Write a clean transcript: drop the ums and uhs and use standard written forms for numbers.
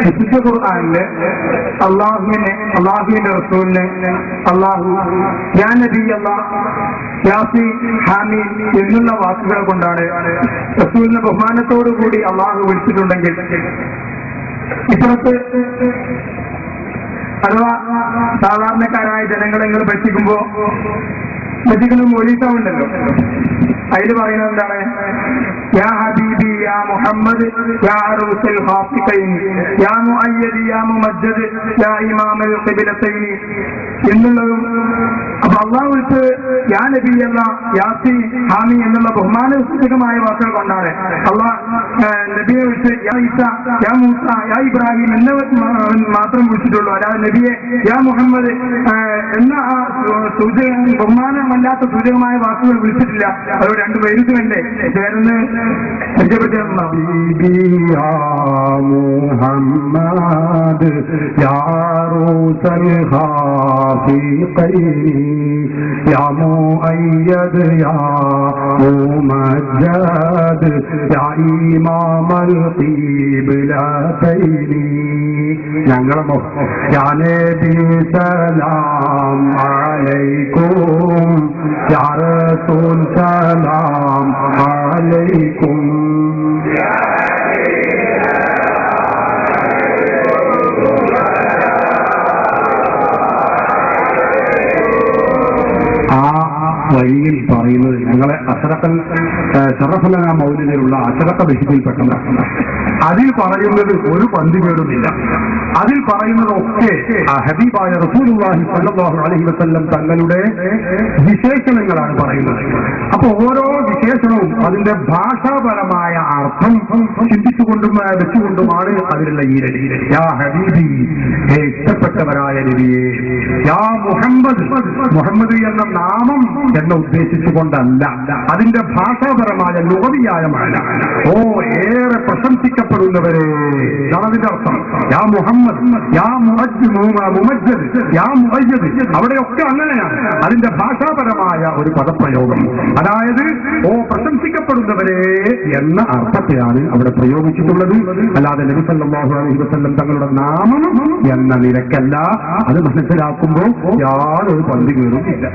വിശുദ്ധ ഖുർആനിലെ അള്ളാഹുവിന്റെ റസൂലിനെ അള്ളാഹു യാ നബി അല്ലാഹ് യാസീൻ ഹാമീൻ എന്നുള്ള വാക്കുകൾ കൊണ്ടാണ് റസൂലിനെ ബഹുമാനത്തോടു കൂടി അള്ളാഹു വിളിച്ചിട്ടുണ്ടെങ്കിൽ, ഇപ്പുറത്ത് അഥവാ സാധാരണക്കാരായ ജനങ്ങളെ നിങ്ങൾ പറ്റിക്കുന്ന മൊഴീസാവുണ്ടല്ലോ, അതിൽ പറയുന്നത് എന്താണ്? യാ ഹബീബി യാ മുഹമ്മദ് യാ അറൂസൽ ഖാഫിഖൈൻ യാ മുഅയ്യദ് യാ മുമജ്ജദ് യാ ഇമാമൽ ഖിബ്ലതൈൻ എന്നുള്ളതും. അപ്പൊ അള്ളാഹു വിളിച്ച് യാ നബി അല്ല യാസീൻ ഹാമി എന്നുള്ള ബഹുമാനസൂചകമായ വാക്കുകൾ കൊണ്ടാണ് അള്ളാഹ് നബിയെ വിളിച്ച് യാ ഈസ യാ മൂസ യാ ഇബ്രാഹിം എന്നവർ മാത്രം വിളിച്ചിട്ടുള്ളൂ. അല്ലാതെ നബിയെ യാ മുഹമ്മദ് എന്ന ആ ബഹുമാനമല്ലാത്ത സൂചകമായ വാക്കുകൾ വിളിച്ചിട്ടില്ല. അത് രണ്ട് പേരുമല്ലേ ചേർന്ന് മുഹമ്മദ് യാ റൂസൽ ഖാഫിഖൈൻ യാ മുഅയ്യദ് യാ മുമജ്ജദ് യാ ഇമാമൽ ഖിബ്ലതൈൻ. ഞങ്ങളെ യാ നബി സലാം അലൈക്കും യാ റസൂൽ സലാം അലൈക്കും. വഴിയിൽ പറയുന്നത് ഞങ്ങളെ അശറഫൽ ഷറഫലന മൗലിലുള്ള അശറഫ ബഹിതിയിൽപ്പെട്ടതാണ്. അതിൽ പറയുന്നത് ഒരു പന്തികേടുമില്ല. അതിൽ പറയുന്നതൊക്കെ ഹബീബായ റസൂലുള്ളാഹി സ്വല്ലല്ലാഹു അലൈഹി വസല്ലം തങ്ങളുടെ വിശേഷണങ്ങളാണ് പറയുന്നത്. അപ്പൊ ഓരോ വിശേഷണവും അതിന്റെ ഭാഷാപരമായ അർത്ഥം ചിന്തിച്ചുകൊണ്ടും വെച്ചുകൊണ്ടുമാണ് അതിലുള്ള ഈരടി. യാ ഹബീബി, ഹേ ഇഷ്ടപ്പെട്ടവരായ നബിയേ. യാ മുഹമ്മദ്, മുഹമ്മദ് എന്ന നാമം എന്ന് ഉദ്ദേശിച്ചുകൊണ്ടല്ല, അതിന്റെ ഭാഷാപരമായ ലുഗവിയായ മായ. ഓ ഏറെ പ്രശംസിക്കപ്പെടുന്നവരെ ഇതാണ് അതിന്റെ അർത്ഥം. യാ മുഹമ്മദ്, യാ മുമജ്ജദ്, യാ മുഅയ്യദ്, അവിടെയൊക്കെ അങ്ങനെയാണ് അതിന്റെ ഭാഷാപരമായ ഒരു പദപ്രയോഗം. അതായത് ഓ പ്രശംസിക്കപ്പെടുന്നവരെ എന്ന അർത്ഥത്തിലാണ് അവിടെ പ്രയോഗിച്ചിട്ടുള്ളത്. അല്ലാതെ നബി സല്ലല്ലാഹു അലൈഹി വസല്ലം തങ്ങളുടെ നാമം എന്ന നിലക്കല്ല. അത് മനസ്സിലാക്കുമ്പോൾ യാതൊരു പന്തികേടും ഇല്ല.